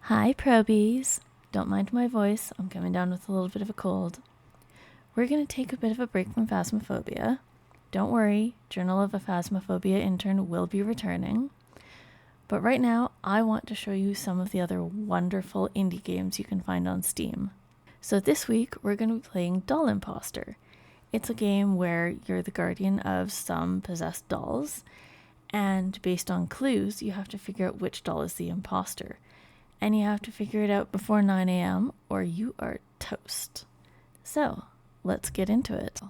Hi, probies. Don't mind my voice. I'm coming down with a little bit of a cold. We're going to take a bit of a break from Phasmophobia. Don't worry, Journal of a Phasmophobia intern will be returning. But right now, I want to show you some of the other wonderful indie games you can find on Steam. So this week, we're going to be playing Doll Impostor. It's a game where you're the guardian of some possessed dolls, and based on clues, you have to figure out which doll is the imposter. And you have to figure it out before 9 a.m. or you are toast. So, let's get into it.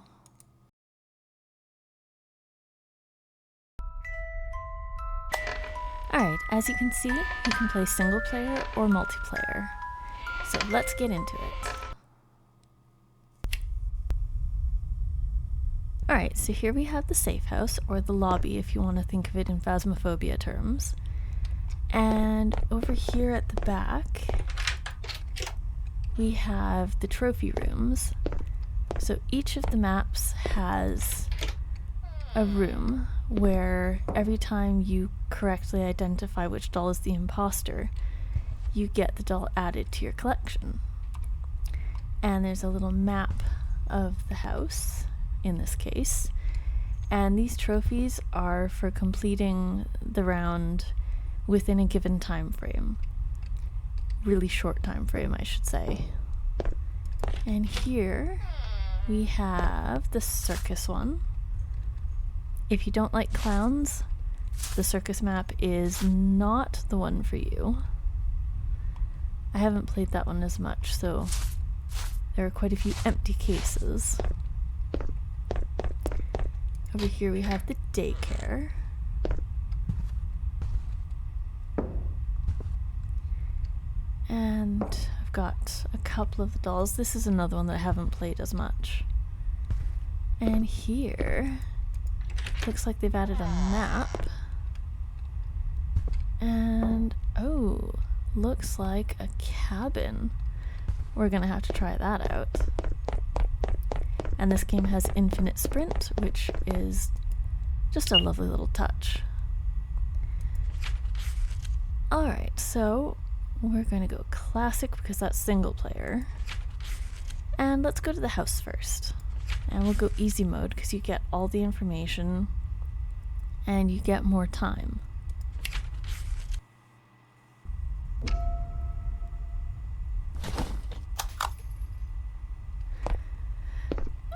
Alright, as you can see, you can play single player or multiplayer. So let's get into it. Alright, so here we have the safe house, or the lobby if you want to think of it in Phasmophobia terms. And over here at the back, we have the trophy rooms. So each of the maps has a room where every time you correctly identify which doll is the imposter, you get the doll added to your collection. And there's a little map of the house, in this case. And these trophies are for completing the round within a given time frame. Really short time frame, I should say. And here we have the circus one. If you don't like clowns, the circus map is not the one for you. I haven't played that one as much, so there are quite a few empty cases. Over here we have the daycare. And I've got a couple of the dolls. This is another one that I haven't played as much. And here, looks like they've added a map. And, oh, looks like a cabin. We're gonna have to try that out. And this game has infinite sprint, which is just a lovely little touch. Alright, so we're going to go classic because that's single player. And let's go to the house first. And we'll go easy mode because you get all the information and you get more time.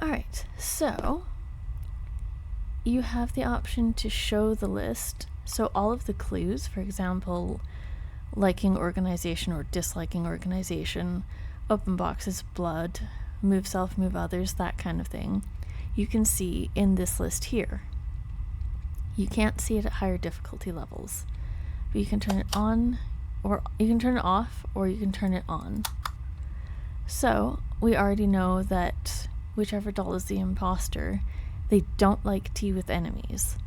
Alright, so you have the option to show the list. So all of the clues, for example, liking organization or disliking organization, open boxes, blood, move self, move others, that kind of thing, you can see in this list here. You can't see it at higher difficulty levels, but you can turn it on, or you can turn it off, or you can turn it on. So we already know that whichever doll is the imposter, they don't like tea with enemies.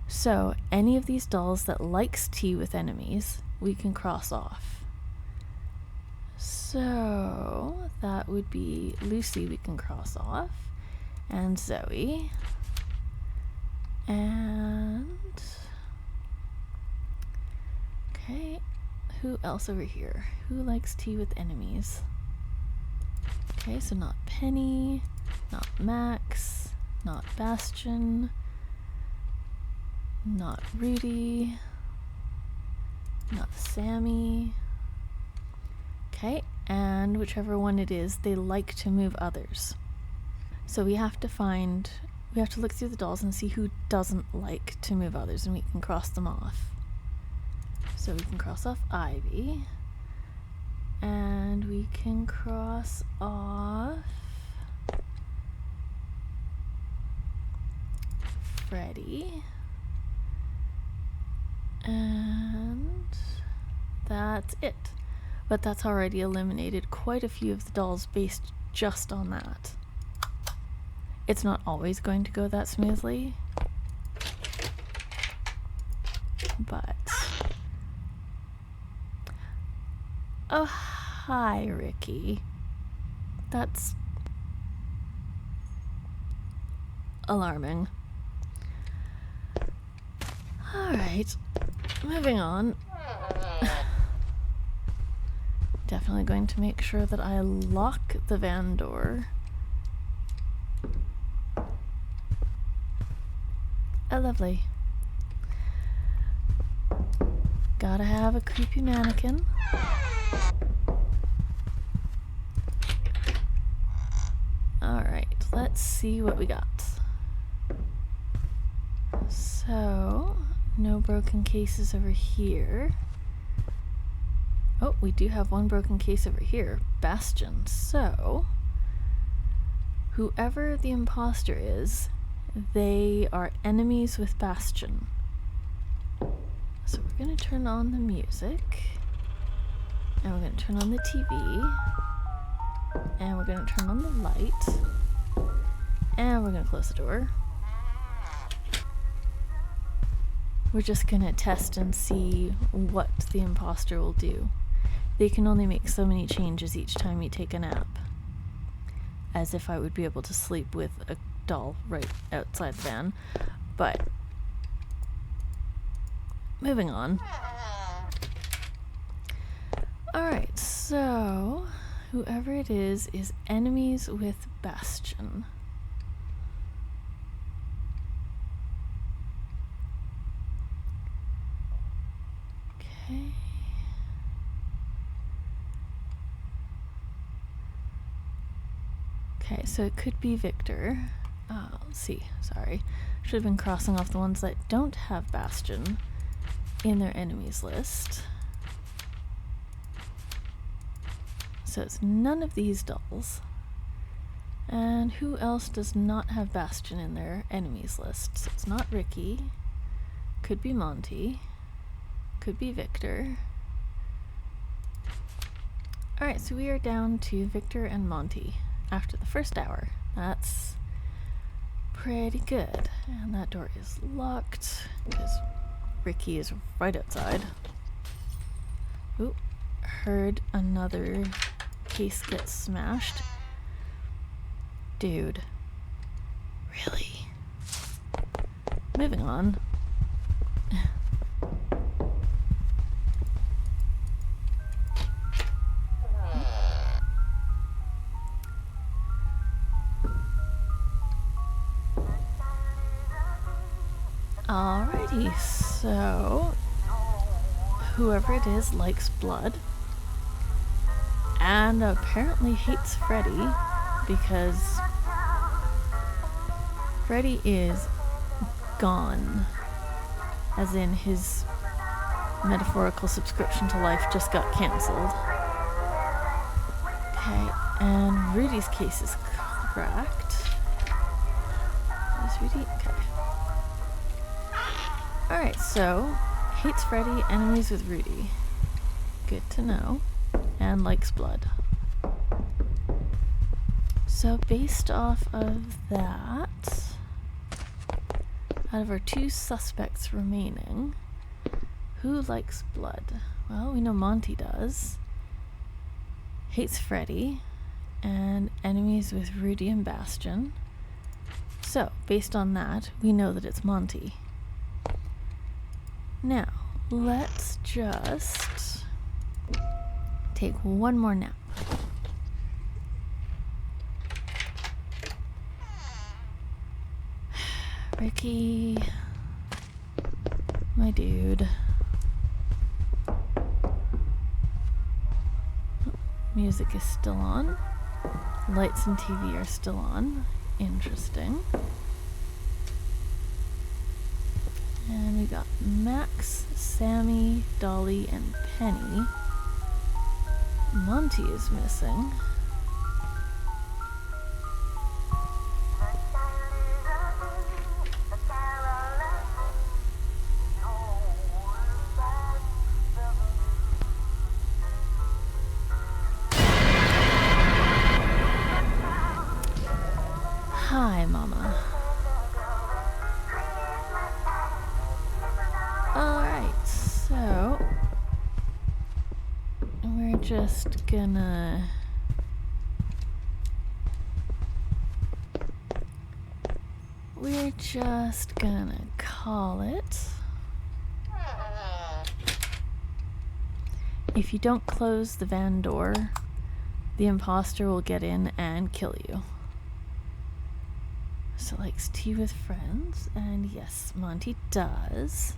So any of these dolls that likes tea with enemies, we can cross off. So that would be Lucy, we can cross off, and Zoe, and okay, who else over here? Who likes tea with enemies? Okay, so not Penny, not Max, not Bastion, not Rudy, not Sammy. Okay, and whichever one it is, they like to move others. So we have to look through the dolls and see who doesn't like to move others, and we can cross them off. So we can cross off Ivy, and we can cross off Freddy, and that's it. But that's already eliminated quite a few of the dolls based just on that. It's not always going to go that smoothly, but... Oh, hi, Ricky. That's alarming. Alright, moving on. Definitely going to make sure that I lock the van door. Oh, lovely. Gotta have a creepy mannequin. Alright, let's see what we got. So, no broken cases over here. Oh, we do have one broken case over here. Bastion. So, whoever the imposter is, they are enemies with Bastion. So we're going to turn on the music. And we're going to turn on the TV. And we're going to turn on the light. And we're going to close the door. We're just going to test and see what the imposter will do. They can only make so many changes each time you take a nap. As if I would be able to sleep with a doll right outside the van. But, moving on. Alright, so whoever it is enemies with Bastion. Okay. Okay, so it could be Victor. Let's see, sorry. Should have been crossing off the ones that don't have Bastion in their enemies list. So it's none of these dolls. And who else does not have Bastion in their enemies list? So it's not Ricky. Could be Monty. Could be Victor. Alright, so we are down to Victor and Monty after the first hour. That's pretty good. And that door is locked because Ricky is right outside. Ooh, heard another case get smashed. Dude. Really? Moving on. Alrighty, so whoever it is likes blood and apparently hates Freddy because Freddy is gone, as in his metaphorical subscription to life just got cancelled. Okay, and Rudy's case is cracked. Is Rudy? Okay. Alright, so hates Freddy, enemies with Rudy. Good to know. And likes blood. So based off of that, out of our two suspects remaining, who likes blood? Well, we know Monty does. Hates Freddy, and enemies with Rudy and Bastion. So, based on that, we know that it's Monty. Now, let's just take one more nap. Ricky, my dude. Music is still on. Lights and TV are still on. Interesting. And we got Max, Sammy, Dolly, and Penny. Monty is missing. Hi, Mama. Alright, so we're just gonna call it. if you don't close the van door, the imposter will get in and kill you. So likes tea with friends, and yes, Monty does.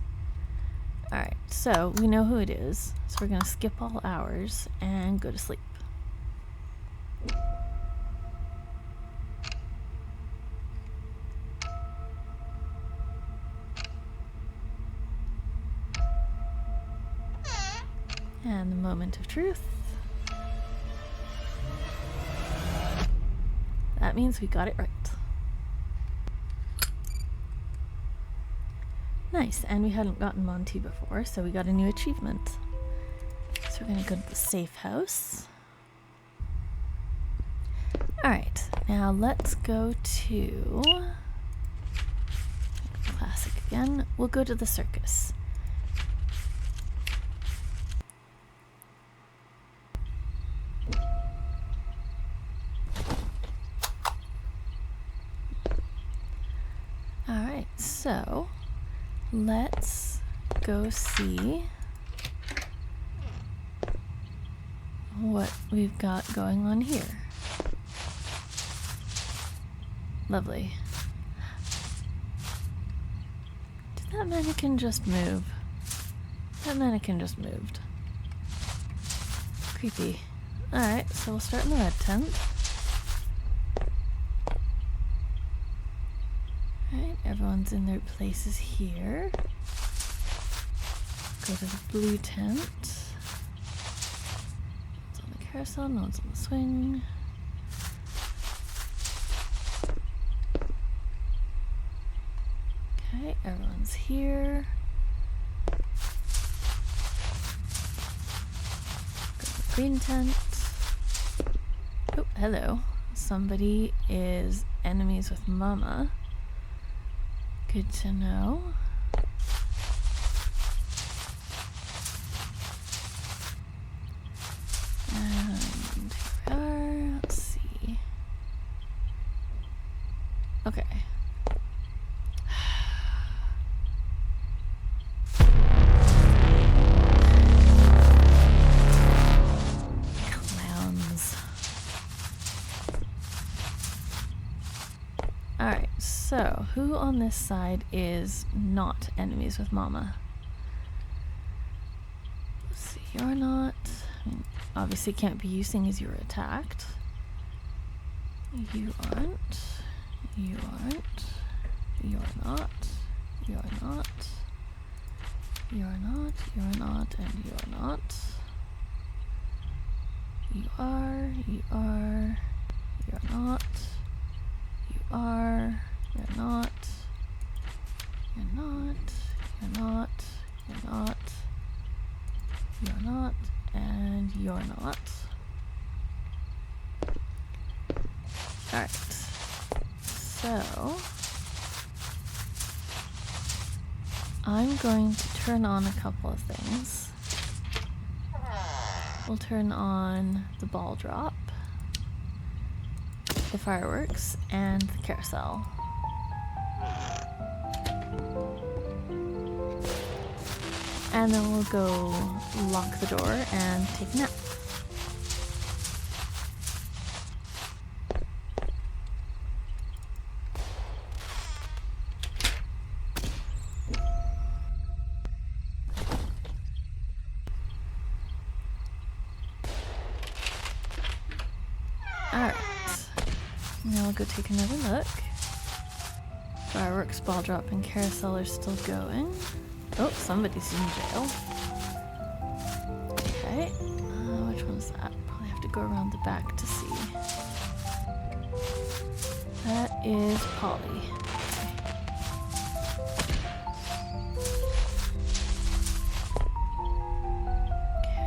Alright, so we know who it is, so we're gonna skip all hours and go to sleep. And the moment of truth. That means we got it right. Nice, and we hadn't gotten Monty before, so we got a new achievement. So we're gonna go to the safe house. Alright, now let's go to... classic again. We'll go to the circus. Alright, so let's go see what we've got going on here. Lovely. Did that mannequin just move? That mannequin just moved. Creepy. Alright, so we'll start in the red tent. Alright, everyone's in their places here. Go to the blue tent. One's on the carousel, no one's on the swing. Okay, everyone's here. Go to the green tent. Oh, hello. Somebody is enemies with Mama. Good to know. And here we are. Let's see. Okay. Clowns. Alright, so who on this side is not enemies with Mama? Let's see, you're not. I mean, obviously can't be you seeing as you were attacked. You aren't. You aren't. You're not. You're not. You're not. You're not. And you're not. You are. You are. You're not. You are. You're not. You're not. You're not. You're not. You're not. And you're not. Alright. So I'm going to turn on a couple of things. We'll turn on the ball drop, the fireworks, and the carousel. And then we'll go lock the door and take a nap. Alright, now we'll go take another look. Fireworks, ball drop, and carousel are still going. Oh, somebody's in jail. Okay, which one's that? Probably have to go around the back to see. That is Polly.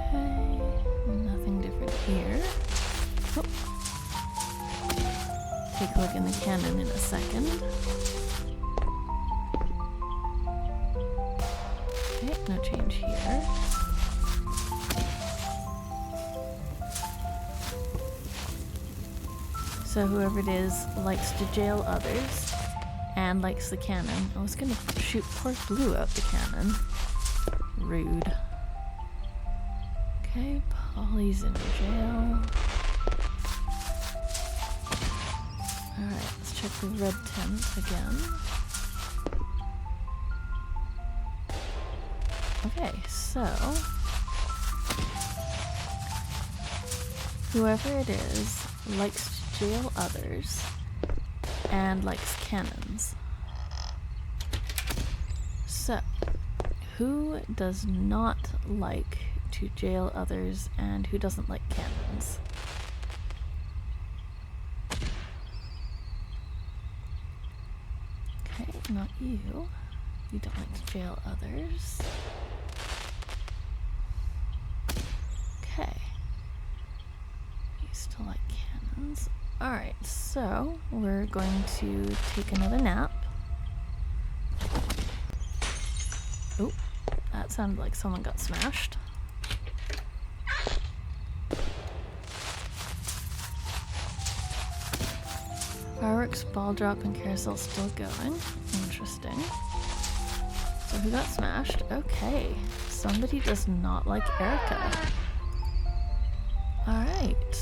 Okay, nothing different here. Oh. Take a look in the cannon in a second. Okay, no change here. So whoever it is likes to jail others and likes the cannon. I was gonna shoot poor Blue out the cannon. Rude. Okay, Polly's in jail. Alright, let's check the red tent again. Okay, so whoever it is likes to jail others and likes cannons. So, who does not like to jail others and who doesn't like cannons? Okay, not you. You don't like to jail others. Okay. You still like cannons. Alright, so we're going to take another nap. Oh, that sounded like someone got smashed. Fireworks, ball drop, and carousel still going. Interesting. So who got smashed? Okay, somebody does not like Erica. Alright.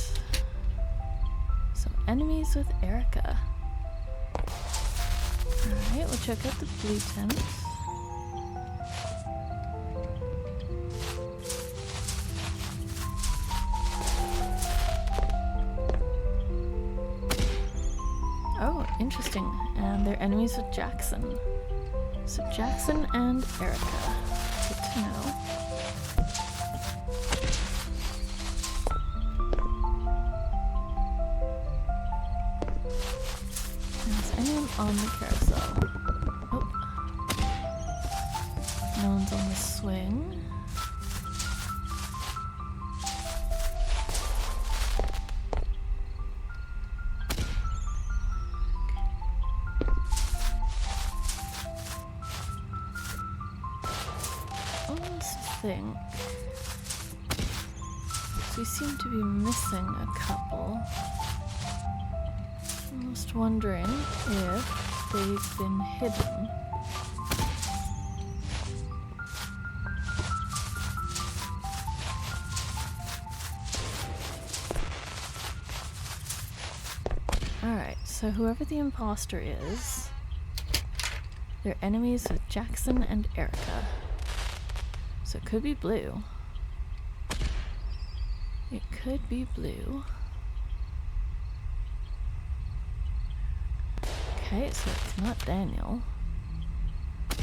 So enemies with Erica. Alright, we'll check out the blue tent. Oh, interesting. And they're enemies with Jackson. So Jackson and Erica. Good to know. Is anyone on the carousel? Oh. No one's on the swing. Think. So we seem to be missing a couple. Almost wondering if they've been hidden. Alright, so whoever the imposter is, they're enemies with Jackson and Erica. So it could be blue. It could be blue. Okay, so it's not Daniel.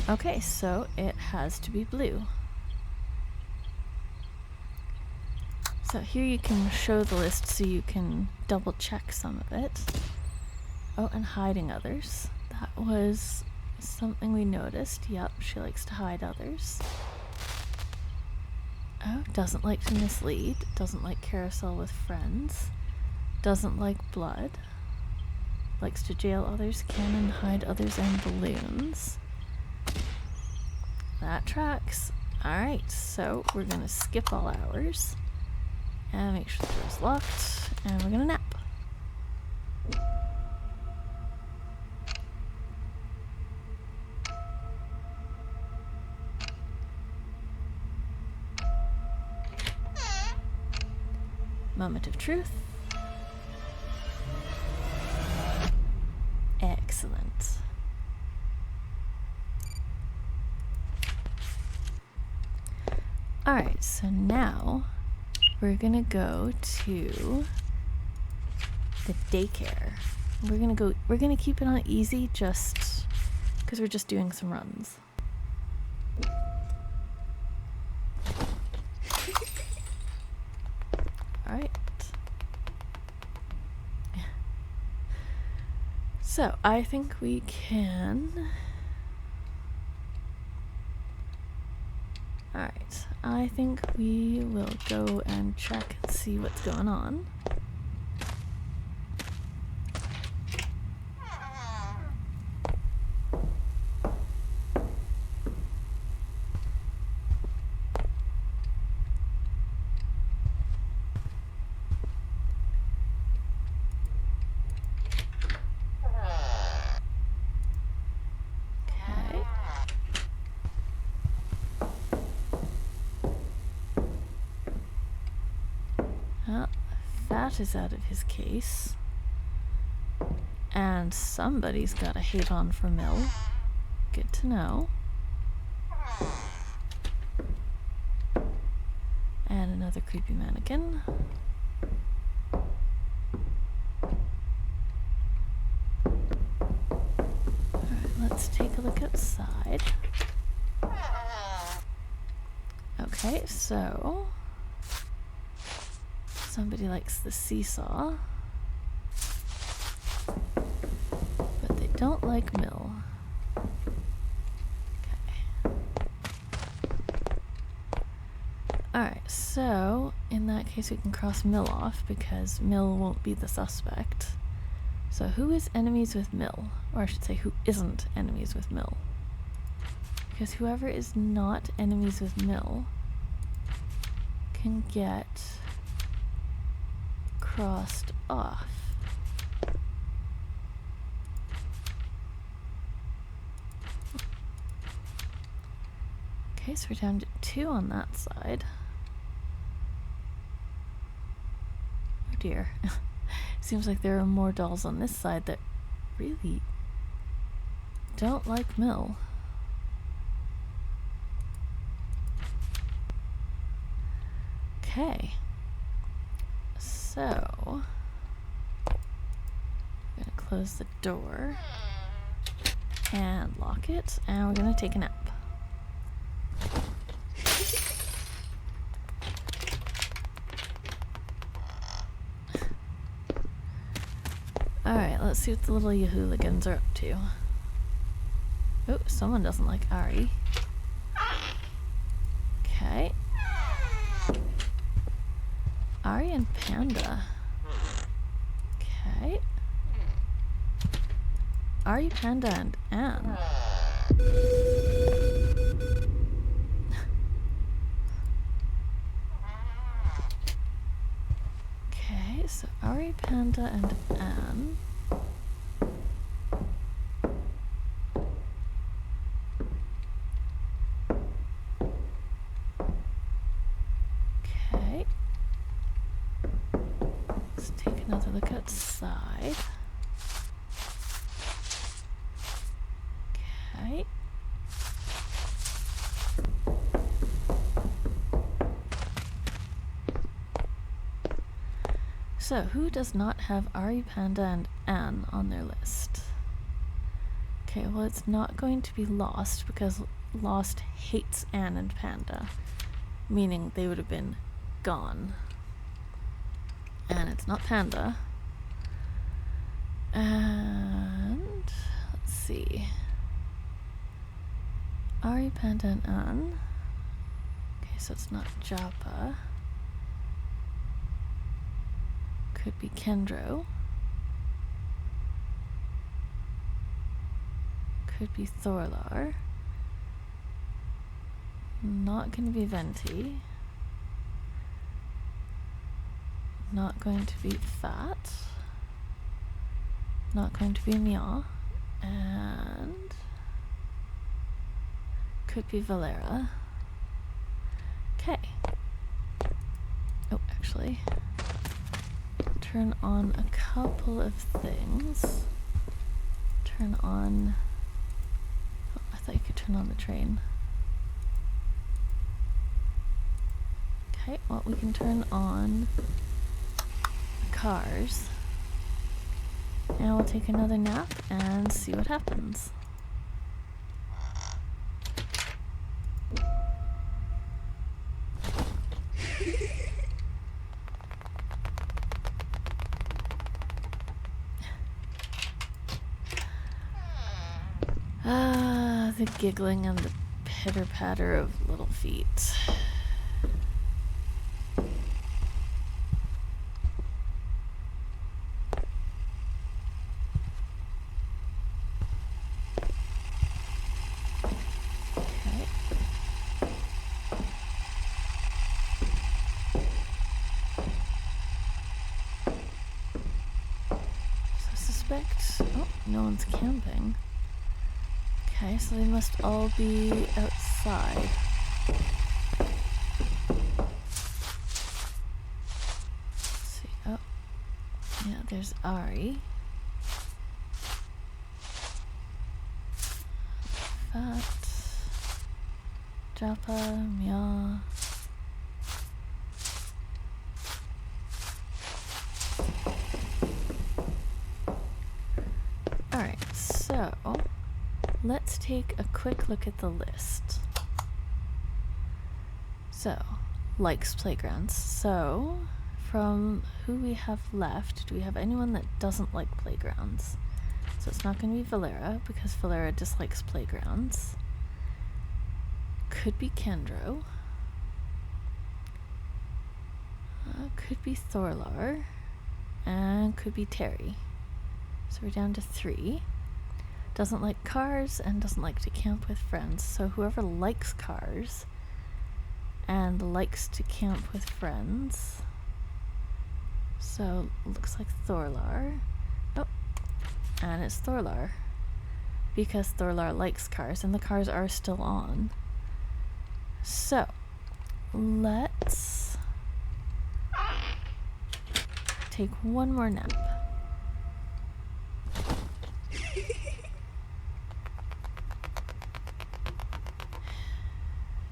Okay, so it has to be blue. So here you can show the list so you can double check some of it. Oh, and hiding others. That was something we noticed. Yep, she likes to hide others. Oh, doesn't like to mislead, doesn't like carousel with friends, doesn't like blood, likes to jail others, cannon, hide others, and balloons. That tracks. Alright, so we're gonna skip all hours and make sure the door's locked, and we're gonna nap. Moment of truth. Excellent. Alright, so now we're gonna go to the daycare. We're gonna keep it on easy just because we're just doing some runs. Alright. So, I think we can... Alright, I think we will go and check and see what's going on. Well, Fat is out of his case. And somebody's got a hate on for Mill. Good to know. And another creepy mannequin. Alright, let's take a look outside. Okay, so somebody likes the seesaw, but they don't like Mill. Okay. Alright, so in that case we can cross Mill off because Mill won't be the suspect. So who is enemies with Mill? Or I should say who isn't enemies with Mill? Because whoever is not enemies with Mill can get crossed off. Okay, so we're down to 2 on that side. Oh dear. Seems like there are more dolls on this side that really don't like Mill. Okay. So, we're gonna close the door and lock it, and we're gonna take a nap. Alright, let's see what the little Yahooligans are up to. Oh, someone doesn't like Ari. Okay. Ari and Panda. Okay. Ari, Panda, and Anne. Okay, so Ari, Panda, and Anne. Okay. Let's take another look outside. Okay. So, who does not have Ari, Panda, and Anne on their list? Okay, well, it's not going to be Lost because Lost hates Anne and Panda, meaning they would have been gone. And it's not Panda. And let's see. Ari, Panda, and Anne. Okay, so it's not Japa. Could be Kendro. Could be Thorlar. Not going to be Venti. Not going to be Fat. Not going to be Mia. And could be Valera. Okay. Oh, actually, turn on a couple of things. Turn on... Oh, I thought you could turn on the train. Okay, well, we can turn on the cars. And we'll take another nap and see what happens. Ah, the giggling and the pitter-patter of little feet. Okay. So I suspect... Oh, no one's camping. Okay, so they must all be outside. Yeah, there's Ari. Fat. Japa, Mia. Alright, so let's take a quick look at the list. So, likes playgrounds. So, from who we have left, do we have anyone that doesn't like playgrounds? So it's not going to be Valera, because Valera dislikes playgrounds. Could be Kendro. Could be Thorlar. And could be Terry. So we're down to 3. Doesn't like cars and doesn't like to camp with friends. So whoever likes cars and likes to camp with friends. So looks like Thorlar. Oh, and it's Thorlar. Because Thorlar likes cars and the cars are still on. So let's take one more nap.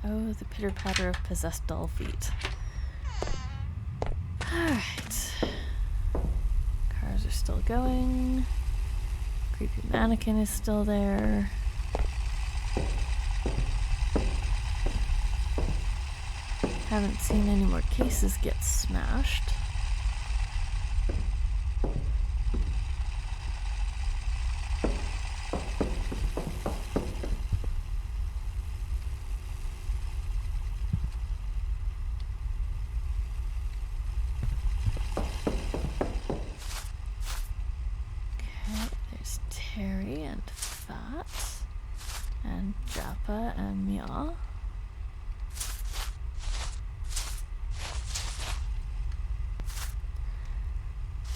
Oh, the pitter-patter of possessed doll feet. Alright. Cars are still going. Creepy mannequin is still there. Haven't seen any more cases get smashed. Terry and Fat and Japa and Mia.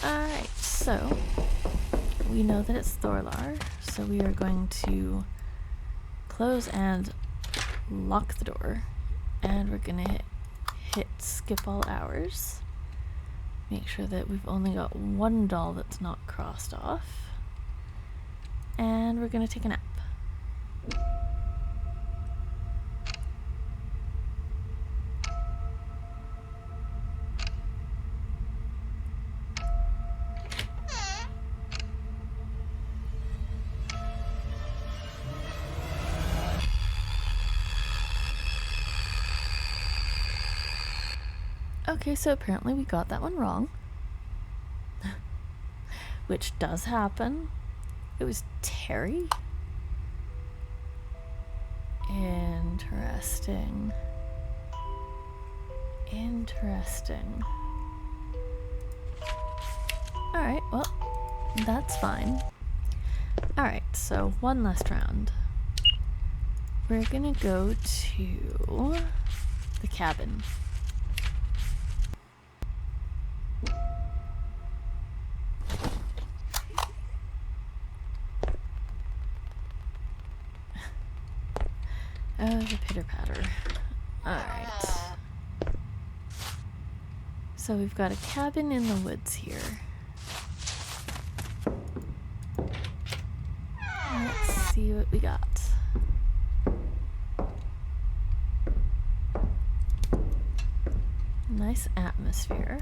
Alright, so we know that it's Thorlar, so we are going to close and lock the door, and we're gonna hit skip all hours. Make sure that we've only got one doll that's not crossed off. And we're gonna take a nap. Okay, so apparently we got that one wrong. Which does happen. It was Terry? Interesting. Interesting. Alright, well, that's fine. Alright, so one last round. We're gonna go to the cabin. Oh, the pitter-patter. Alright. So we've got a cabin in the woods here. Let's see what we got. Nice atmosphere.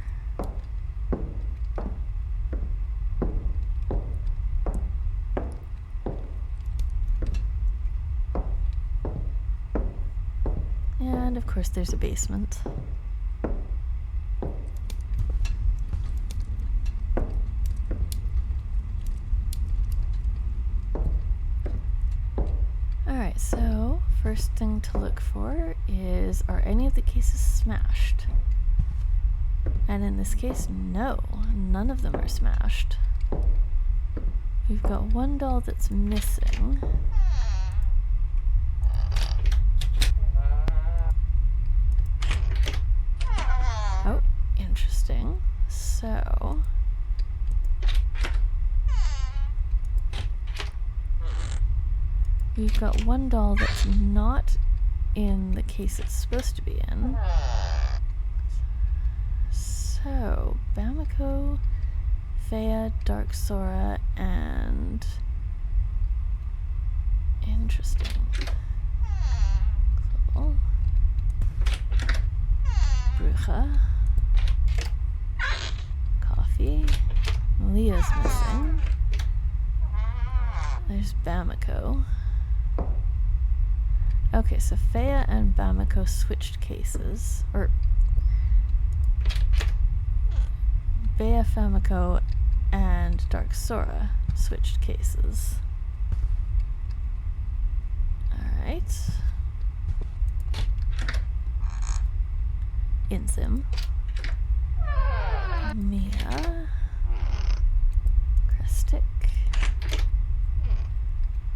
And of course there's a basement. Alright, so first thing to look for is, are any of the cases smashed? And in this case, no, none of them are smashed. We've got one doll that's missing. Oh, interesting. So we've got one doll that's not in the case it's supposed to be in. So Bamako, Fea, Dark Sora, and... Interesting. Cool. Bruja. Coffee. Leah's missing. There's Bamako. Okay, so Fea and Bamako switched cases. Or... Bea, Famako, and Dark Sora switched cases. Alright. Insim. Mia. Crestic.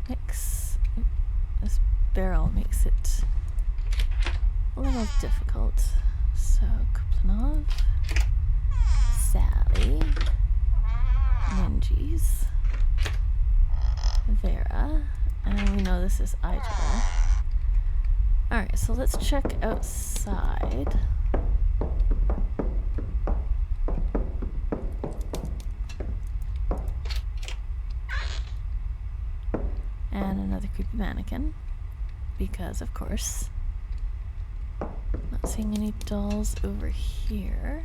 Mix. This barrel makes it a little difficult. So, Kuplanov. Sally. Ninjas. Vera. And we know this is Aitor. Alright, so let's check outside. And another creepy mannequin. Because, of course. Not seeing any dolls over here.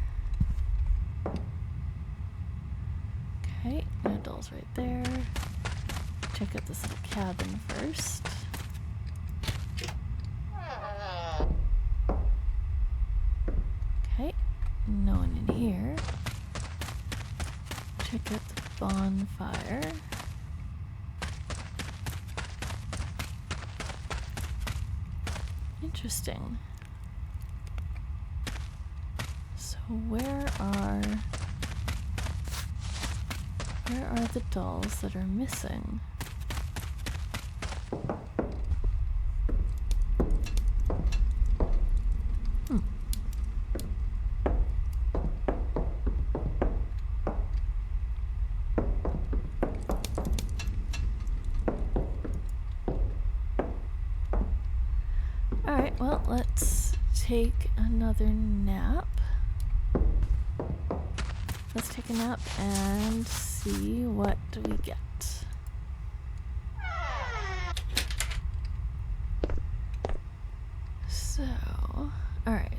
Okay, no dolls right there. Check out this little cabin first. Okay, no one in here. Check out the bonfire. Interesting. So where are the dolls that are missing? Alright, well, let's take another nap. Let's take a nap and see what we get. So, alright.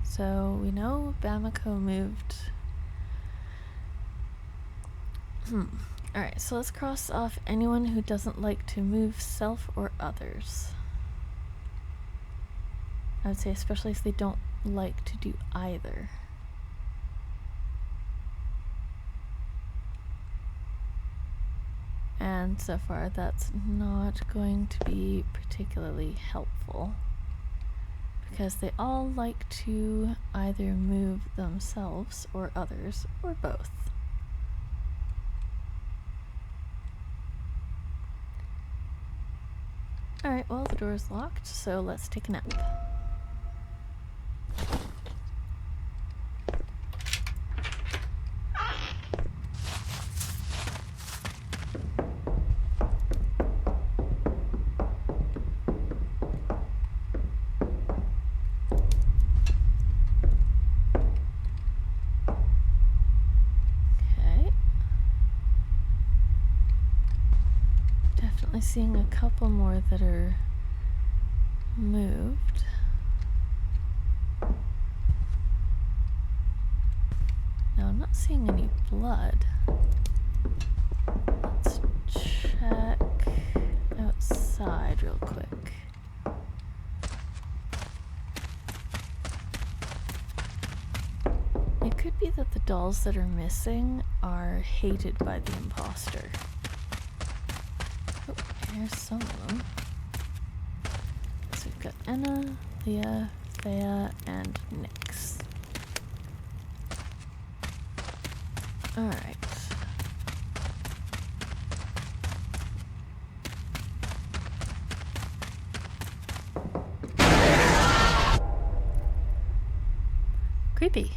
So, we know Bamako moved. Alright, so let's cross off anyone who doesn't like to move self or others. I would say especially if they don't like to do either. And so far that's not going to be particularly helpful, because they all like to either move themselves or others, or both. Alright, well, the door is locked, so let's take a nap. Seeing a couple more that are moved. Now I'm not seeing any blood. Let's check outside real quick. It could be that the dolls that are missing are hated by the imposter. Here's some of them. So we've got Anna, Leah, Thea, and Nyx. Alright. Creepy.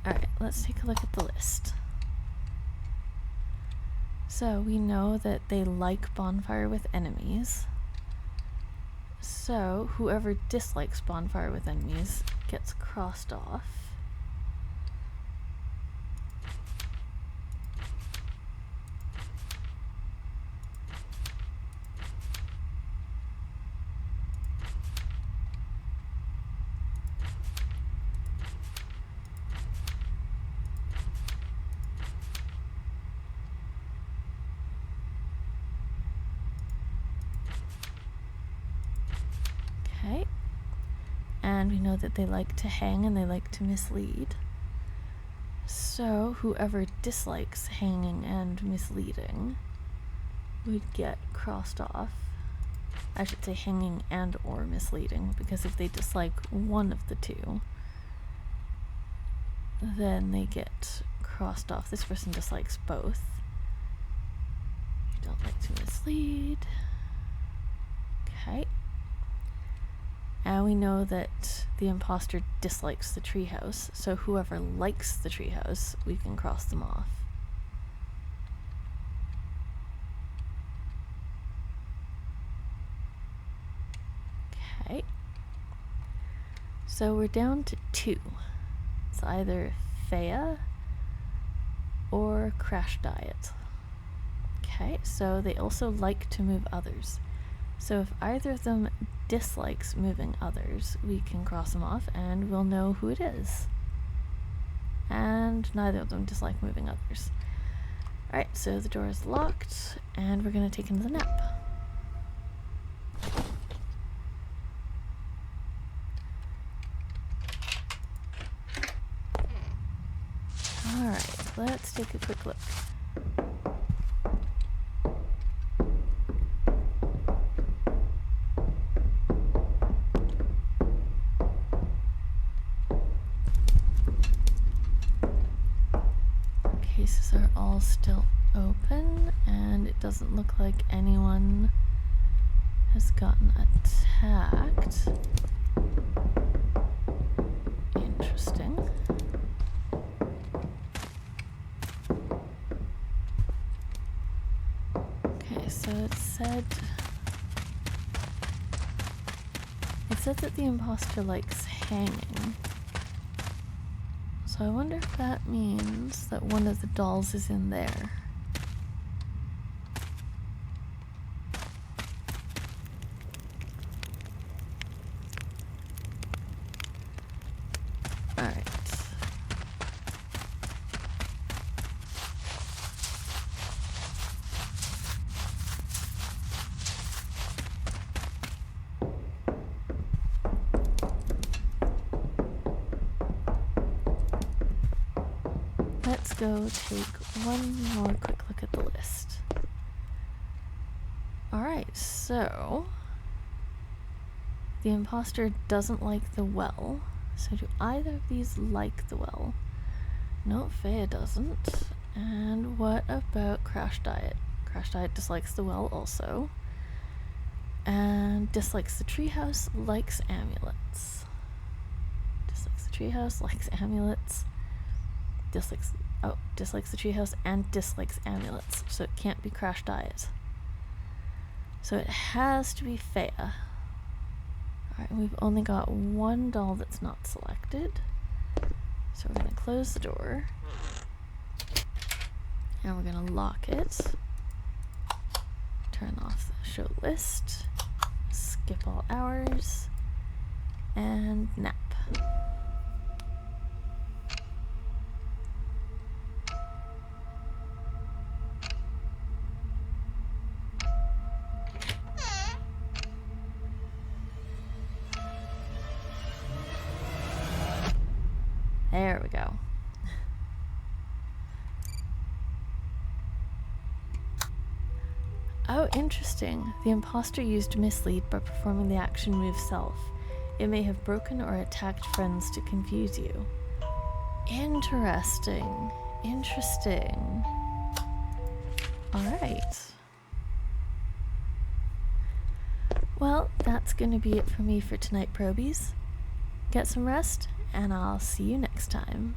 Alright, let's take a look at the list. So we know that they like bonfire with enemies. So whoever dislikes bonfire with enemies gets crossed off. Okay. And we know that they like to hang and they like to mislead. So whoever dislikes hanging and misleading would get crossed off. I should say hanging and or misleading, because if they dislike one of the two, then they get crossed off. This person dislikes both. Don't like to mislead. Okay. And we know that the imposter dislikes the treehouse, so whoever likes the treehouse, we can cross them off. Okay. So we're down to 2. It's either Fea or Crash Diet. Okay, so they also like to move others. So if either of them dislikes moving others, we can cross them off and we'll know who it is. And neither of them dislike moving others. Alright, so the door is locked and we're going to take another nap. Alright, let's take a quick look. Cases are all still open, and it doesn't look like anyone has gotten attacked. Interesting. Okay, so it said that the imposter likes hanging. So I wonder if that means that one of the dolls is in there. Alright. Let's go take one more quick look at the list. Alright, so the imposter doesn't like the well. So do either of these like the well? No, Fea doesn't. And what about Crash Diet? Crash Diet dislikes the well also. And dislikes the treehouse, likes amulets. Dislikes the treehouse, likes amulets. Dislikes the treehouse and dislikes amulets, so it can't be Crash Diet. So it has to be Fea. Alright, we've only got one doll that's not selected. So we're going to close the door. And we're going to lock it. Turn off the show list. Skip all hours. And nap. There we go. Oh, interesting. The imposter used mislead by performing the action move self. It may have broken or attacked friends to confuse you. Interesting. Interesting. Alright. Well, that's gonna be it for me for tonight, probies. Get some rest, and I'll see you next time.